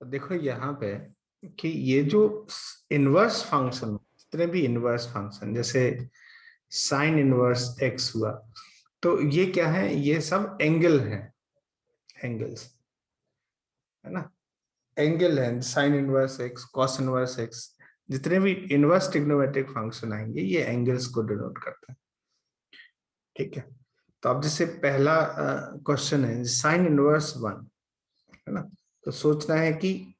देखो यहाँ पे कि ये जो इनवर्स फंक्शन, जितने भी इनवर्स फंक्शन जैसे साइन इनवर्स एक्स हुआ, तो ये क्या है, ये सब एंगल है, एंगल्स है ना, एंगल है। Sign inverse x, cos inverse x, जितने भी इनवर्स ट्रिग्नोमेट्रिक फंक्शन आएंगे ये एंगल्स को डिनोट करते हैं। ठीक है, तो अब जैसे पहला क्वेश्चन है साइन इनवर्स वन, है ना, तो सोचना है कि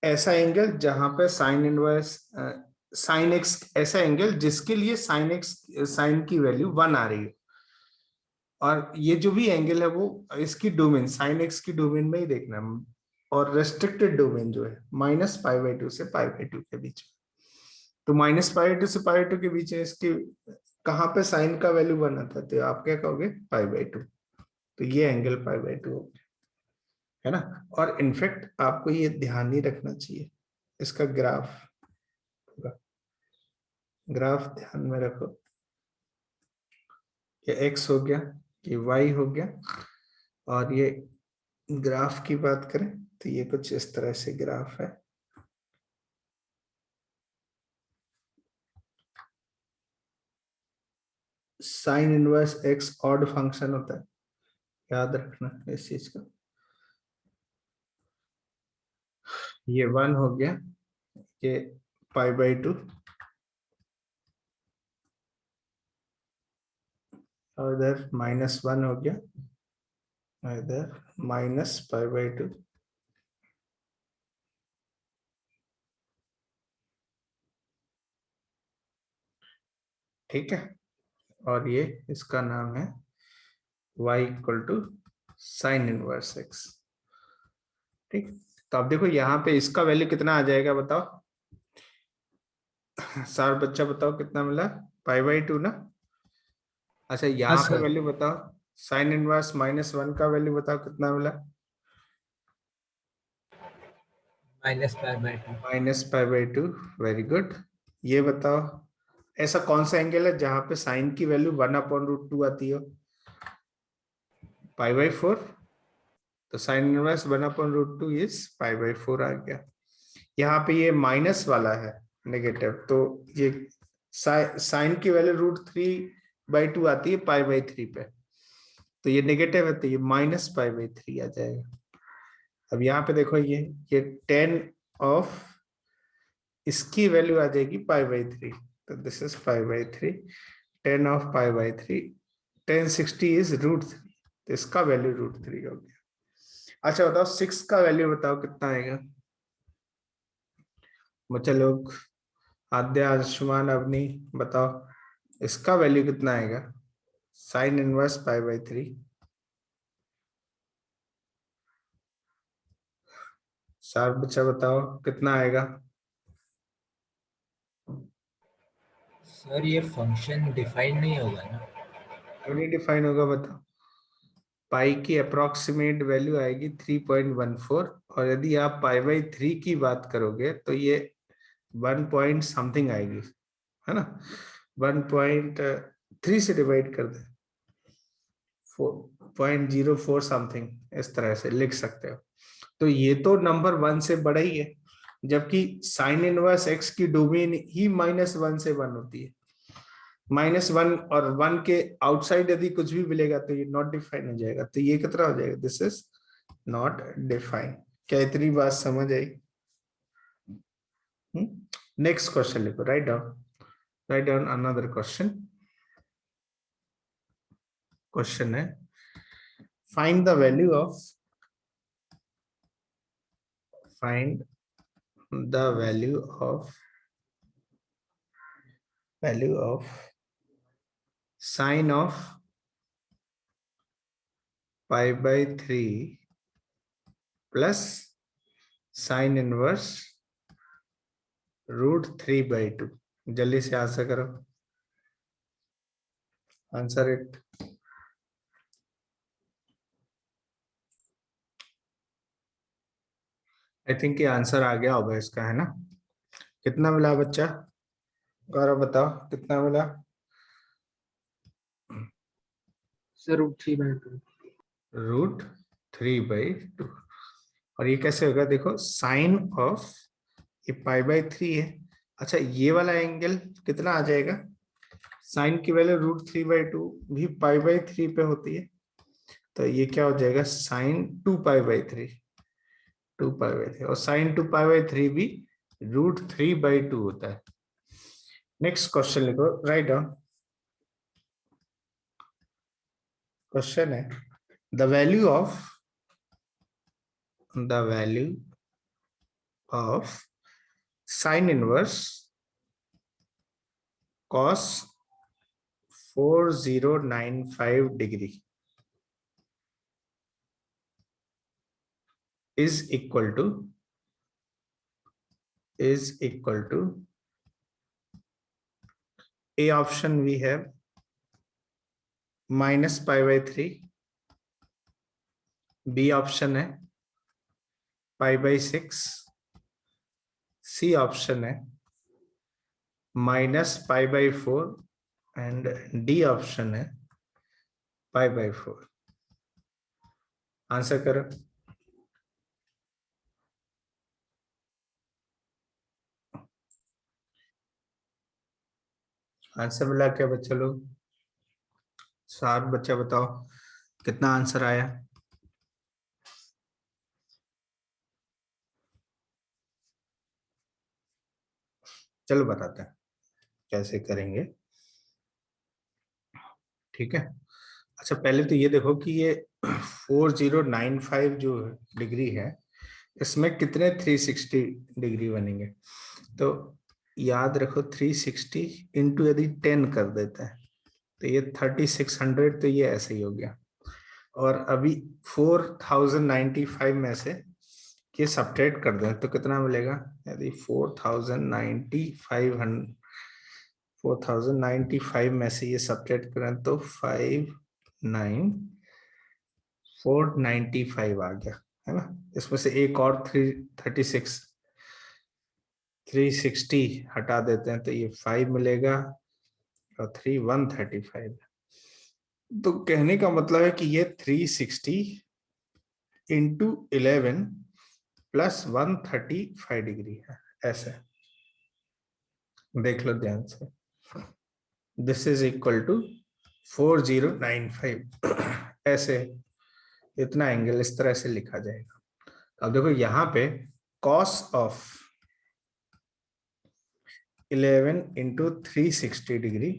ऐसा एंगल जहां पे साइन इनवर्स साइन एक्स, ऐसा एंगल जिसके लिए साइन एक्स, साइन की वैल्यू वन आ रही है, और ये जो भी एंगल है वो इसकी डोमेन साइन एक्स की डोमेन में ही देखना है, और रेस्ट्रिक्टेड डोमेन जो है -π/2 से π/2 के बीच में। तो -π/2 से π/2 के बीच में इसके कहाँ पे साइन का वैल्यू बना था, तो आप क्या कहोगे π/2, तो ये एंगल π/2 हो गया, है ना। और इनफैक्ट आपको ये ध्यान ही रखना चाहिए, इसका ग्राफ होगा, ग्राफ ध्यान में रखो, ये x हो गया, ये y हो गया, और ये ग्राफ की बात करें तो ये कुछ इस तरह से ग्राफ है। Sine inverse x odd function होता है, याद रखना इस चीज का। ये 1 हो गया, ये π/2, और इधर -1 हो गया, इधर -π/2। ठीक है, और ये इसका नाम है y = साइन इनवर्स x। ठीक, तो अब देखो यहाँ पे इसका वैल्यू कितना आ जाएगा बताओ, सार बच्चा बताओ कितना मिला, π/2 ना। अच्छा हाँ यहाँ पे सर। वैल्यू बताओ, साइन इनवर्स -1 का वैल्यू बताओ कितना मिला, -π/2। Very good. ये बताओ ऐसा कौन सा एंगल है जहां पे साइन की वैल्यू 1/√2 आती हो, π/4, तो साइन इनवर्स 1/√2 इज π/4 आ गया। यहाँ पे ये माइनस वाला है नेगेटिव, तो ये साइन की वैल्यू √3/2 आती है π/3 पे, तो ये नेगेटिव है तो ये -π/3 आ जाएगा। अब यहाँ पे देखो ये 10 ऑफ इसकी वैल्यू आ जाएगी π/3, तो दिस इज π/3, 10 ऑफ π/3, 1060 इज √3, तो इसका वैल्यू √3 हो गया। अच्छा बताओ 6 का वैल्यू बताओ कितना आएगा, बच्चा लोग, आद्या, अंशुमान, अवनी, बताओ इसका वैल्यू कितना आएगा, साइन इनवर्स π/3, सार बच्चा बताओ कितना आएगा। सर ये फंक्शन डिफाइन नहीं होगा ना? क्यों नहीं डिफाइन होगा बताओ, पाई की अप्रोक्सीमेट वैल्यू आएगी 3.14, और यदि आप π/3 की बात करोगे तो ये 1 पॉइंट समथिंग आएगी, है ना, 1.3 से डिवाइड कर दे, 4.04 समथिंग, इस तरह से लिख सकते हो। तो ये तो नंबर 1 से बड़ा ही है, जबकि साइन इनवर्स एक्स की डोमेन ही -1 से 1 होती है। -1 और 1 के आउटसाइड यदि कुछ भी मिलेगा तो ये नॉट डिफाइन हो जाएगा, तो ये कितना हो जाएगा, दिस इज नॉट डिफाइन। क्या इतनी बात समझ आई? नेक्स्ट क्वेश्चन लिखो, right down another question. Question है find the value of sine of π/3 plus sine inverse √3/2। जल्दी से आंसर करो, आंसर इट। आई थिंक ये आंसर आ गया होगा इसका, है ना। कितना मिला बच्चा, गौरव बताओ कितना मिला। सर √3/2। √3/2, और ये कैसे होगा, देखो साइन ऑफ ये π/3 है। अच्छा ये वाला एंगल कितना आ जाएगा, साइन की वैल्यू √3/2 भी π/3 पे होती है, तो ये क्या हो जाएगा साइन 2π/3, 2π/3, और साइन 2π/3 भी √3/2 होता है। नेक्स्ट क्वेश्चन लिखो, राइट डाउन। क्वेश्चन है the value of sine inverse cos 4095 degree is equal to A option we have -π/3, B option है π/6, C option है -π/4 एंड D ऑप्शन है π/4। आंसर करो। आंसर मिला क्या बच्चे लोग, 7 बच्चा बताओ कितना आंसर आया। चलो बताते हैं कैसे करेंगे, ठीक है। अच्छा पहले तो ये देखो कि ये 4095 जो डिग्री है इसमें कितने 360 डिग्री बनेंगे, तो याद रखो 360 इंटू यदि 10 कर देते हैं तो ये 3600, तो ये ऐसे ही हो गया। और अभी 4095 में से ये सब्ट्रैक्ट कर दें तो कितना मिलेगा, यदि 4095 में से ये सब्ट्रैक्ट करें तो 59495 आ गया, है ना। इसमें से एक और 360 हटा देते हैं तो ये 5 मिलेगा और 3 135। तो कहने का मतलब है कि ये 360 इंटू 11 प्लस 135 डिग्री है, ऐसे देख लो ध्यान से। दिस इज इक्वल टू 4095 ऐसे इतना एंगल इस तरह से लिखा जाएगा। अब देखो यहाँ पे cos of 11 into 360 degree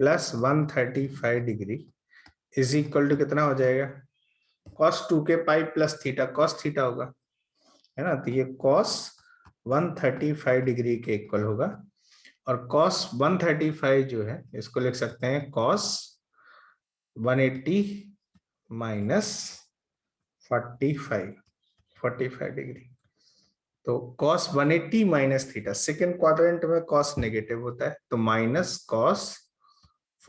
plus 135 degree is equal to कितना हो जाएगा, cos 2 के pi plus theta, cos theta होगा, है ना। तो ये cos 135 डिग्री के इक्वल होगा, और cos 135 जो है इसको लिख सकते हैं cos 180 माइनस 45 डिग्री। तो cos 180 minus theta, second quadrant में cos नेगेटिव होता है तो माइनस cos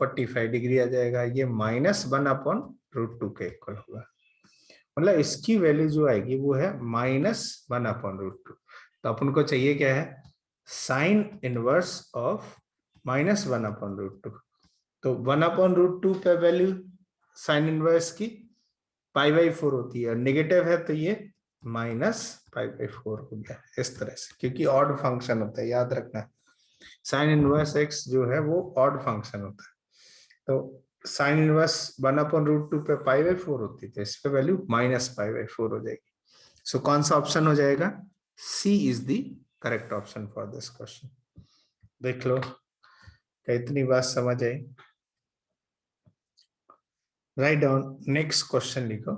45 डिग्री आ जाएगा, ये -1/√2 के इक्वल होगा। मतलब इसकी वैल्यू जो आएगी वो है -1/√2। तो अपन को चाहिए क्या है, साइन इनवर्स ऑफ -1/√2। तो 1/√2 पे वैल्यू साइन इनवर्स की π/4 होती है, और नेगेटिव है तो ये -π/4 हो गया इस तरह से, क्योंकि ऑड फंक्शन होता है, याद रखना। साइन इनवर्स x जो है वो ऑड फंक्शन होता है, तो साइन इनवर्स 1/√2 पे π/4 होती है, तो इस पे वैल्यू -π/4 हो जाएगी। सो कौन सा ऑप्शन हो जाएगा, C is the correct option for this question. देख लो क्या इतनी बात समझ आई। राइट डाउन नेक्स्ट क्वेश्चन लिखो,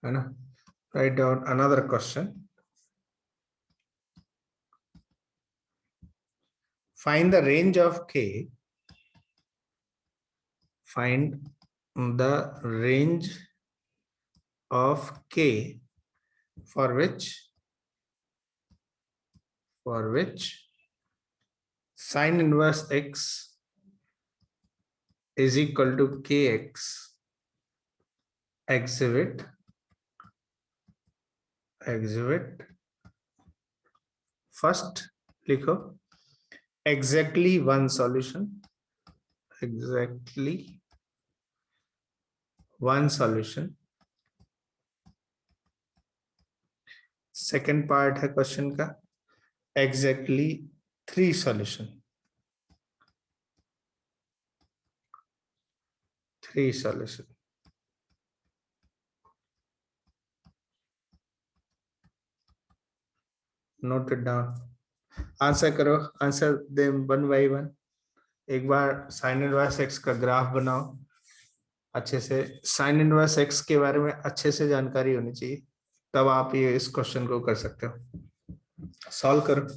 है ना। Right down another question, find the range of k, find the range of k for which sin inverse x is equal to kx exhibit first लिखो exactly one solution, second part है question का, exactly 3 solution, 3 solution. Note it down, answer करो, answer दे one by one. एक बार sine inverse x का graph बनाओ, अच्छे से साइन इनवर्स एक्स के बारे में अच्छे से जानकारी होनी चाहिए, तब आप ये इस क्वेश्चन को कर सकते हो। सॉल्व करो।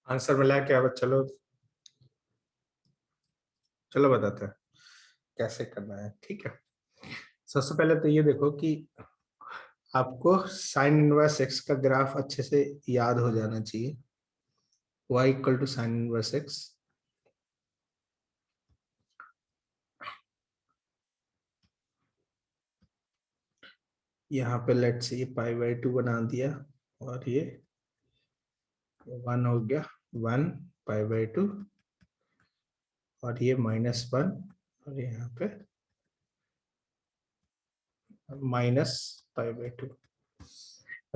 आंसर मिला क्या? चलो चलो बताते हैं कैसे करना है। ठीक है, सबसे पहले तो ये देखो कि आपको साइन इनवर्स एक्स का ग्राफ अच्छे से याद हो जाना चाहिए। y equal to sine inverse x, यहाँ पे लेट से ये पाई बाई 2 बना दिया, और ये 1 हो गया, 1 पाई बाई 2, और ये -1, और यहाँ पे माइनस पाई बाई 2,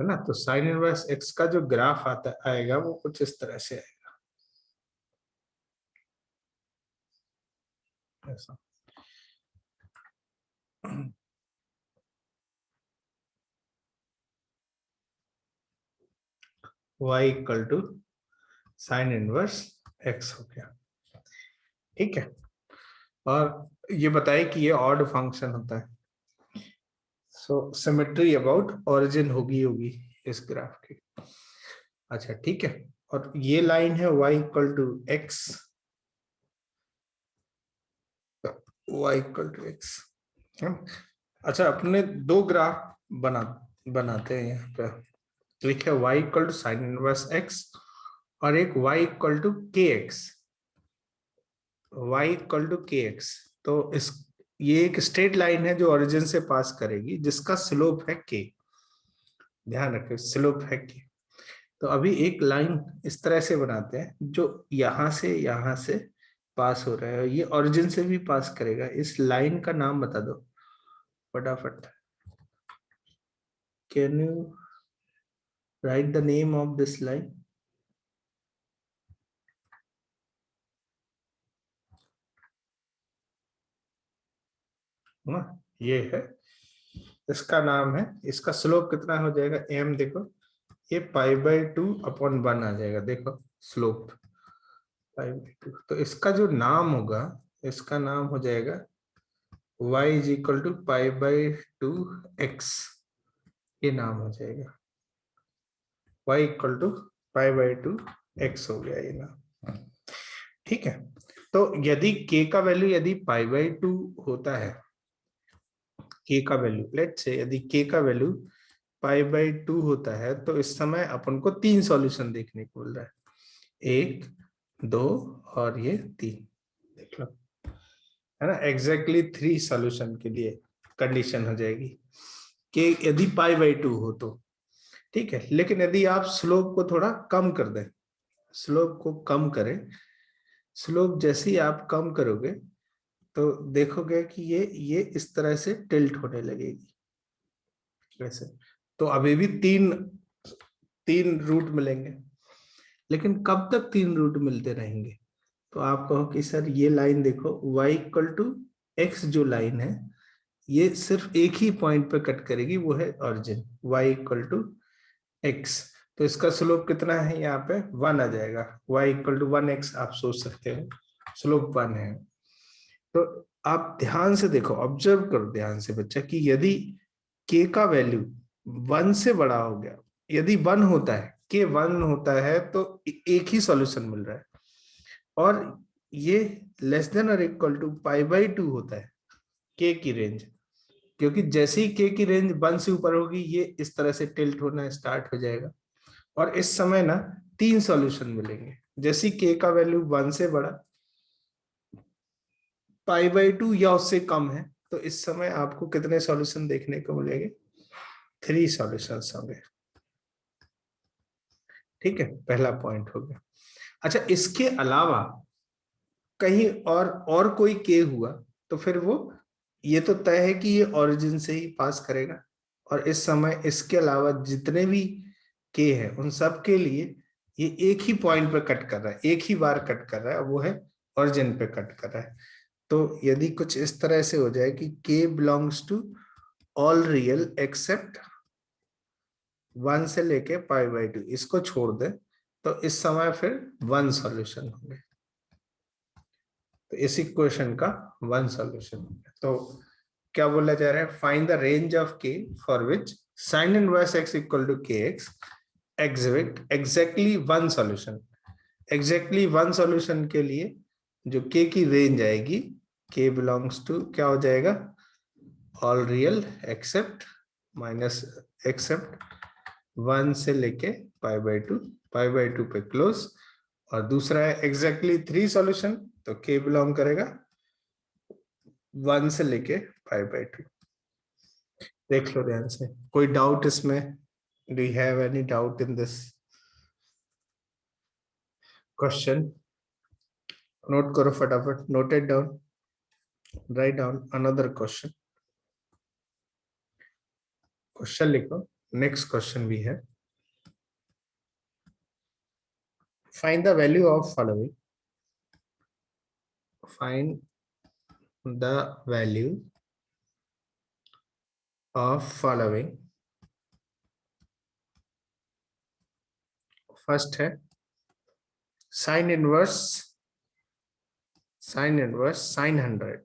है ना। तो साइन इनवर्स एक्स का जो ग्राफ आता आएगा वो कुछ इस तरह से आएगा, ऐसा। y equal to sine inverse x हो गया। ठीक है, और ये बताए कि ये ऑड फंक्शन होता है, सो सिमेट्री अबाउट ओरिजिन होगी होगी इस ग्राफ की। अच्छा ठीक है, और ये लाइन है y equal to x, y equal to x. अच्छा, अपने दो ग्राफ बनाते हैं यहाँ पे। एक है y equal to sine inverse x, और एक y equal to k x, y equal to k x. तो इस ये एक स्ट्रेट लाइन है जो ओरिजिन से पास करेगी, जिसका स्लोप है k। ध्यान रखें, स्लोप है k। तो अभी एक लाइन इस तरह से बनाते हैं जो यहां से पास हो रहा है, ये ओरिजिन से भी पास करेगा। इस लाइन का नाम बता दो फटाफट। Can you right the name of this line? ये है, इसका नाम है, इसका स्लोप कितना हो जाएगा m, देखो ये पाई बाई 2 अपॉन 1 आ जाएगा, देखो स्लोप पाई बाई 2। तो इसका जो नाम होगा, इसका नाम हो जाएगा y is equal to pi by 2 x, ये नाम हो जाएगा y equal to pi by 2 x हो गया ये नाम। ठीक है, तो यदि k का वैल्यू यदि पाई बाई 2 होता है, k का वैल्यू लेट से यदि k का वैल्यू पाई बाई 2 होता है, तो इस समय अपन को 3 सॉल्यूशन देखने को मिल रहा है, 1 2 और ये 3, देख लो, है ना। एग्जैक्टली 3 सॉल्यूशन के लिए कंडीशन हो जाएगी कि यदि पाई बाई 2 हो तो। ठीक है, लेकिन यदि आप स्लोप को थोड़ा कम कर दें, स्लोप को कम करें, स्लोप जैसे ही आप कम करोगे तो देखोगे कि ये इस तरह से टिल्ट होने लगेगी वैसे। तो अभी भी तीन तीन रूट मिलेंगे, लेकिन कब तक 3 रूट मिलते रहेंगे? तो आप कहो कि सर ये लाइन देखो, y इक्वल टू एक्स जो लाइन है, ये सिर्फ एक ही पॉइंट पे कट करेगी, वो है origin, y equal to x. तो इसका स्लोप कितना है? यहाँ पे 1 आ जाएगा, y इक्वल टू 1x आप सोच सकते हो, स्लोप 1 है। तो आप ध्यान से देखो, ऑब्जर्व करो ध्यान से बच्चा, कि यदि k का वैल्यू 1 से बड़ा हो गया, यदि 1 होता है, k 1 होता है, तो एक ही सॉल्यूशन मिल रहा है। और ये लेस देन और इक्वल टू पाई बाई 2 होता है k की रेंज, क्योंकि जैसे ही k की रेंज 1 से ऊपर होगी, ये इस तरह से टिल्ट होना स्टार्ट हो जाएगा, और इस समय ना 3 सॉल्यूशन मिलेंगे। जैसे k का वैल्यू 1 से बड़ा, पाई बाई 2 या उससे कम है, तो इस समय आपको कितने सॉल्यूशन देखने को मिलेंगे? 3 सॉल्यूशन होंगे। ठीक है, पहला पॉइंट हो गया। अच्छा, इसके अलावा कहीं और कोई के हुआ, तो फिर वो ये तो तय है कि ये ओरिजिन से ही पास करेगा, और इस समय इसके अलावा जितने भी के हैं उन सब के लिए ये एक ही पॉइंट पे कट कर रहा है, एक ही बार कट कर रहा है, वो है ओरिजिन पे कट कर रहा है। तो यदि कुछ इस तरह से हो जाए कि k belongs to all real except 1 से लेके π/2, इसको छोड़ दे, तो इस समय फिर 1 सॉल्यूशन होंगे। तो इस इक्वेशन का 1 सॉल्यूशन होंगे। तो क्या बोला जा रहा है, find the range of k for which sin inverse x equal to kx exit exactly 1 solution. Exactly 1 solution के लिए जो k की रेंज आएगी, k बिलोंग्स टू क्या हो जाएगा, all real except minus except 1 से लेके π/2, π/2 पे क्लोज। और दूसरा है एग्जैक्टली 3 सॉल्यूशन, तो k बिलोंग करेगा 1 से लेके π/2। देख लो ध्यान से, कोई डाउट इसमें? Do you have any doubt in this question? Note करो फटाफट, note it down, right down another question. Question लिखो। नेक्स्ट क्वेश्चन भी है, find the value of following, find the value of following. First है sine inverse sin 100,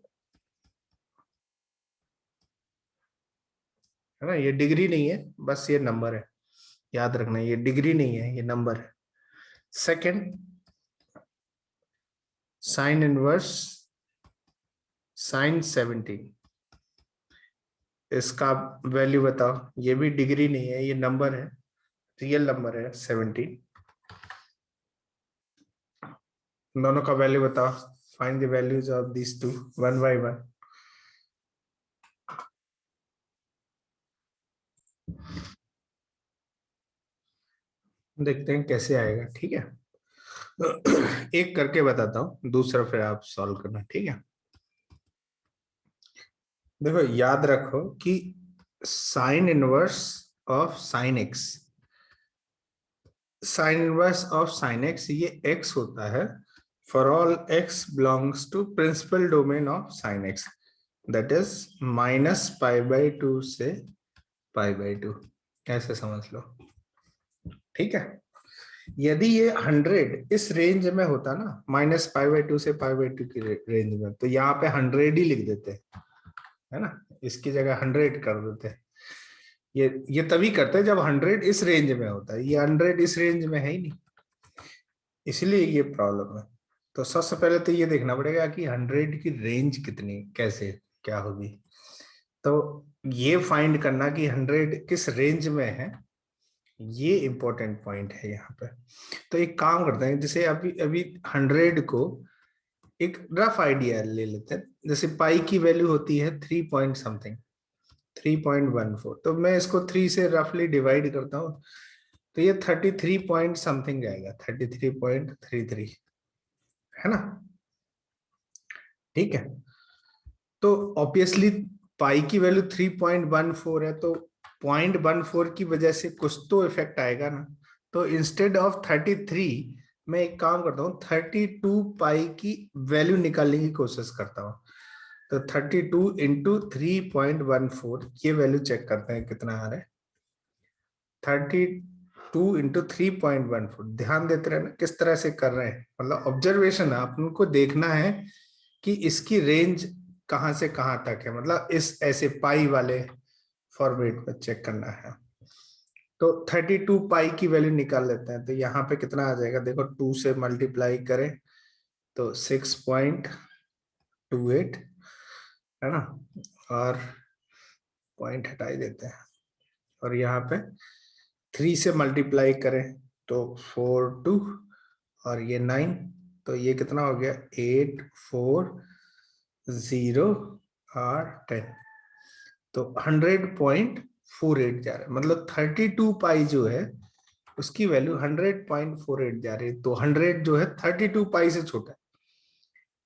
है ना, ये degree नहीं है, बस ये नंबर है, याद रखना, ये डिग्री नहीं है, ये नंबर है। सेकंड साइन इनवर्स sin 70, इसका वैल्यू बताओ, ये भी डिग्री नहीं है, ये नंबर है, रियल नंबर है 70। दोनों का वैल्यू बताओ, find the values of this two one by one. देखते हैं कैसे आएगा, ठीक है। एक करके बताता हूं, दूसरा फिर आप सॉल्व करना, ठीक है। देखो याद रखो कि sine inverse of sine X, sine inverse of sine X ये x होता है for all x belongs to principal domain of sine X, that is -π/2 से π/2, ऐसे समझ लो, ठीक है। यदि ये 100 इस रेंज में होता ना, -π/2 से π/2 की रेंज में, तो यहाँ पे 100 ही लिख देते, है ना, इसकी जगह 100 कर देते। ये तभी करते हैं जब 100 इस रेंज में होता है, ये 100 इस रेंज में है ही नहीं, इसलिए ये प्रॉब्लम है। तो सबसे पहले तो ये देखना पड़ेगा कि 100 की रेंज कितनी, कैसे क्या होगी। तो ये फाइंड करना कि 100 किस रेंज में है, ये इंपॉर्टेंट पॉइंट है यहाँ पे। तो एक काम करते हैं, जैसे अभी अभी 100 को एक रफ आइडिया ले लेते हैं। जैसे पाई की वैल्यू होती है 3 पॉइंट समथिंग, 3.14, तो मैं इसको 3 से रफली डिवाइड करता हूँ, तो ये 33 पॉइंट समथिंग आएगा, 33.33, है ना, ठीक है। तो ऑब्वियसली पाई की वैल्यू 3.14 है, तो 0.14 की वजह से कुछ तो इफेक्ट आएगा ना। तो इंस्टेड ऑफ 33 मैं एक काम करता हूँ, 32 पाई की वैल्यू निकालने की कोशिश करता हूँ। तो 32 इंटू 3.14, ये वैल्यू चेक करते हैं कितना आ रहा है। 32 इंटू 3.14, ध्यान देते रहना किस तरह से कर रहे हैं, मतलब ऑब्जर्वेशन है, आपको देखना है कि इसकी रेंज कहां से कहां तक है, मतलब इस ऐसे पाई वाले फॉर्मेट में चेक करना है। तो 32 पाई की वैल्यू निकाल लेते हैं, तो यहाँ पे कितना आ जाएगा, देखो 2 से मल्टीप्लाई करें तो 6.28, है ना, और पॉइंट हटा ही देते हैं, और यहाँ पे 3 से मल्टीप्लाई करें तो 4 2, और ये 9, तो ये कितना हो गया 8 4 0 और 10, तो 100.48 जा रहा है, मतलब 32 पाई जो है उसकी वैल्यू 100.48 जा रही है। तो 100 जो है 32 पाई से छोटा है,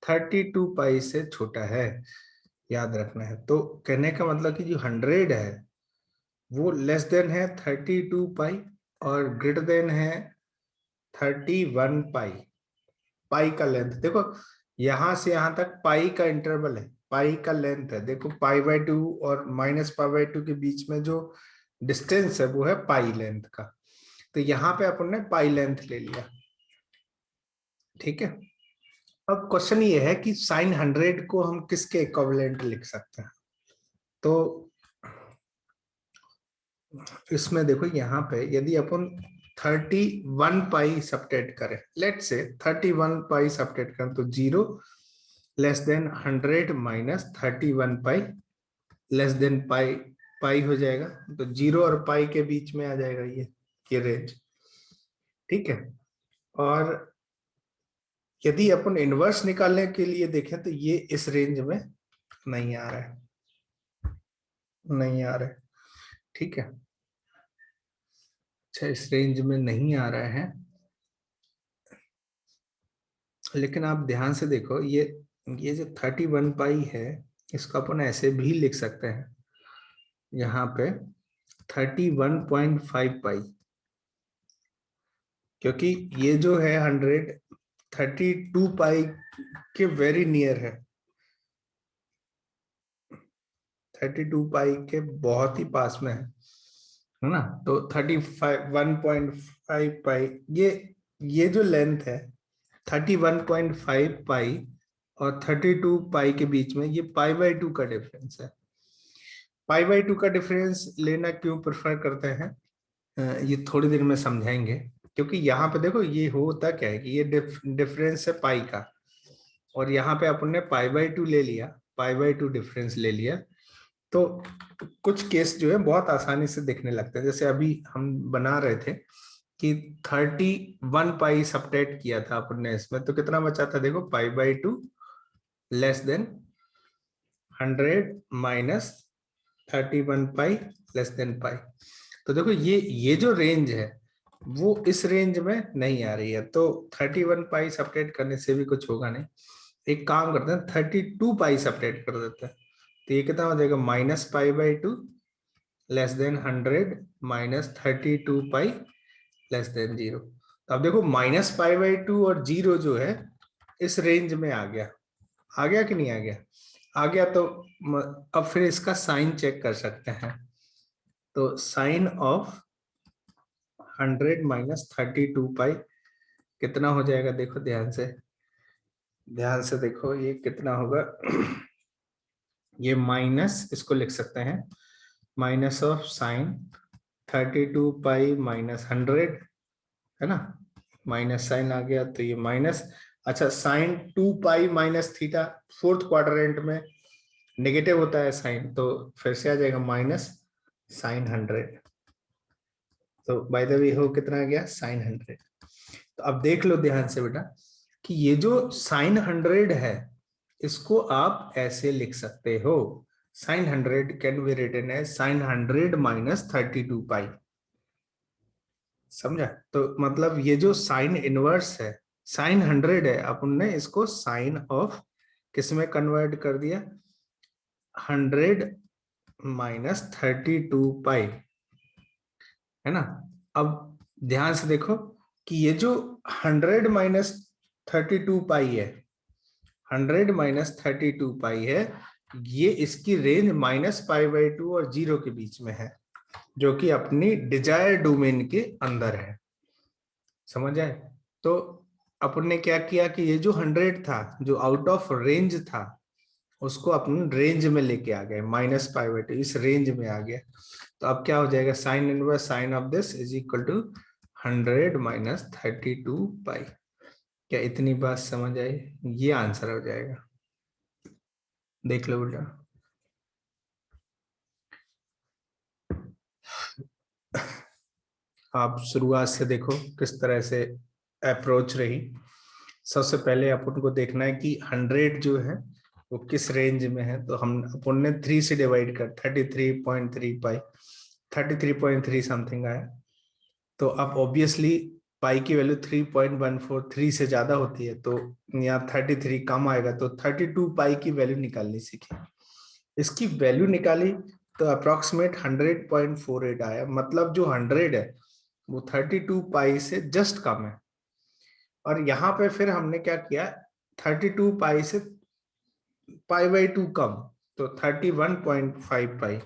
32 पाई से छोटा है, याद रखना है। तो कहने का मतलब कि जो 100 है वो लेस देन है 32 पाई और ग्रेटर देन है 31 पाई। पाई का लेंथ देखो, यहां से यहां तक पाई का इंटरवल है, पाई का लेंथ है। देखो π/2 और -π/2 के बीच में जो डिस्टेंस है वो है पाई लेंथ का। तो यहाँ पे अपन ने पाई लेंथ ले लिया, ठीक है। अब क्वेश्चन ये है कि साइन 100 को हम किसके इक्विवेलेंट लिख सकते हैं। तो इसमें देखो यहाँ पे यदि अपन 31 पाई सबटेट करें, लेट से 31 पाई सबटेट करें, तो 0 less than 100 minus 31 pi less than pi, pi हो जाएगा। तो 0 और पाई के बीच में आ जाएगा ये रेंज, ठीक है। और यदि अपन इनवर्स निकालने के लिए देखें तो ये इस रेंज में नहीं आ रहा है, नहीं आ रहा है, ठीक है। अच्छा, इस रेंज में नहीं आ रहा है, लेकिन आप ध्यान से देखो ये जो 31 पाई है इसको अपन ऐसे भी लिख सकते हैं, यहाँ पे 31.5 पाई, क्योंकि ये जो है 100 32 पाई के वेरी नियर है, 32 पाई के बहुत ही पास में है ना। तो 1.5 पाई, ये जो लेंथ है 31.5 पाई और 32 पाई के बीच में, ये π/2 का डिफरेंस है। π/2 का डिफरेंस लेना क्यों प्रेफर करते हैं, ये थोड़ी देर में समझाएंगे। क्योंकि यहाँ पे देखो ये होता क्या है कि ये डिफरेंस है पाई का, और यहाँ पे अपन ने π/2 ले लिया, π/2 डिफरेंस ले लिया। तो कुछ केस जो है बहुत आसानी से दिखने लगते हैं। जैसे अभी हम बना रहे थे कि 31 पाई सबट्रैक्ट किया था अपन ने इसमें, तो कितना बचा था देखो, π/2 less than 100 minus 31 pi less than pi. तो देखो ये जो रेंज है वो इस रेंज में नहीं आ रही है, तो 31 पाई सबट्रैक्ट करने से भी कुछ होगा नहीं। एक काम करते हैं, 32 पाई सबट्रैक्ट कर देते हैं। तो ये कितना हो जाएगा, -π/2 less than 100 minus 32 pi less than 0। तो अब देखो -π/2 और 0 जो है इस रेंज में आ गया, आ गया कि नहीं आ गया, आ गया। तो अब फिर इसका साइन चेक कर सकते हैं। तो साइन ऑफ 100 माइनस 32 पाई कितना हो जाएगा, देखो ध्यान से, ध्यान से देखो ये कितना होगा। ये माइनस, इसको लिख सकते हैं minus of sine 32 pi minus 100, है ना। माइनस साइन आ गया तो ये माइनस, अच्छा साइन 2 पाई माइनस थीटा, फोर्थ क्वाड्रेंट में नेगेटिव होता है साइन, तो फिर से आ जाएगा माइनस साइन 100। तो बाय द वे हो कितना आ गया, साइन 100। तो अब देख लो ध्यान से बेटा कि ये जो साइन 100 है इसको आप ऐसे लिख सकते हो, sine 100 can be written as sine 100 minus 32 pi. समझा। तो मतलब ये जो साइन इनवर्स है, साइन 100 है, अपन ने इसको साइन ऑफ किस में कन्वर्ट कर दिया, 100 माइनस 32 पाई, है ना। अब ध्यान से देखो कि ये जो 100 माइनस 32 पाई है, 100 माइनस 32 पाई है, ये इसकी रेंज -π/2 और 0 के बीच में है, जो कि अपनी डिजायर डोमेन के अंदर है। समझ आए। तो अपन ने क्या किया कि ये जो 100 था जो आउट ऑफ रेंज था उसको अपन रेंज में लेके आ गए, -π/2 इस रेंज में आ गया। तो अब क्या हो जाएगा, sine inverse sine of this is equal to 100 minus 32 pi. क्या इतनी बात समझ आई, ये आंसर हो जाएगा। देख लो बेटा, आप शुरुआत से देखो किस तरह से अप्रोच रही। सबसे पहले अपन को देखना है कि 100 जो है वो किस रेंज में है। तो हम अपन ने 3 से डिवाइड कर 33.3 पाई, 33.3 समथिंग आया। तो अब ऑब्वियसली पाई की वैल्यू 3.143 से ज्यादा होती है, तो यहाँ 33 कम आएगा, तो 32 पाई की वैल्यू निकालनी सीखी। इसकी वैल्यू निकाली तो अप्रोक्सीमेट 100.48 आया, मतलब जो 100 है वो 32 पाई से जस्ट कम है। और यहाँ पे फिर हमने क्या किया, 32 पाई से पाई बाई 2 कम, तो 31.5 पाई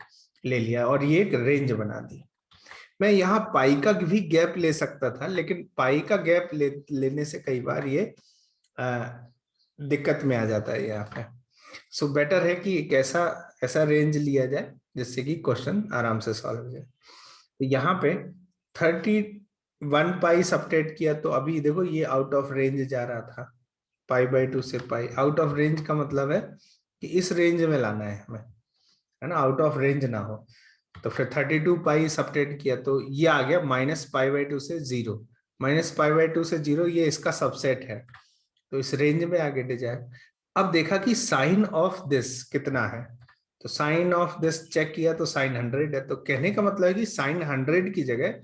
ले लिया और ये एक रेंज बना दी। मैं यहाँ पाई का भी गैप ले सकता था, लेकिन पाई का गैप लेने से कई बार ये दिक्कत में आ जाता है यहाँ पे। सो बेटर है कि एक ऐसा ऐसा रेंज लिया जाए जिससे कि क्वेश्चन आराम से सॉल्व हो जाए। तो यहाँ पे 31 पाई सब्ट्रैक्ट किया, तो अभी देखो ये आउट ऑफ रेंज जा रहा था, पाई बाई 2 से पाई। आउट ऑफ रेंज का मतलब है कि इस रेंज में लाना है हमें, है ना, आउट ऑफ रेंज ना हो। तो फिर 32 पाई सब्ट्रैक्ट किया तो ये आ गया -π/2 से 0। -π/2 से 0 ये इसका सबसेट है, तो इस रेंज में आगे ले जाए। अब देखा कि साइन ऑफ दिस कितना है, तो साइन ऑफ दिस चेक किया तो साइन 100 है, तो कहने का मतलब है कि साइन 100 की जगह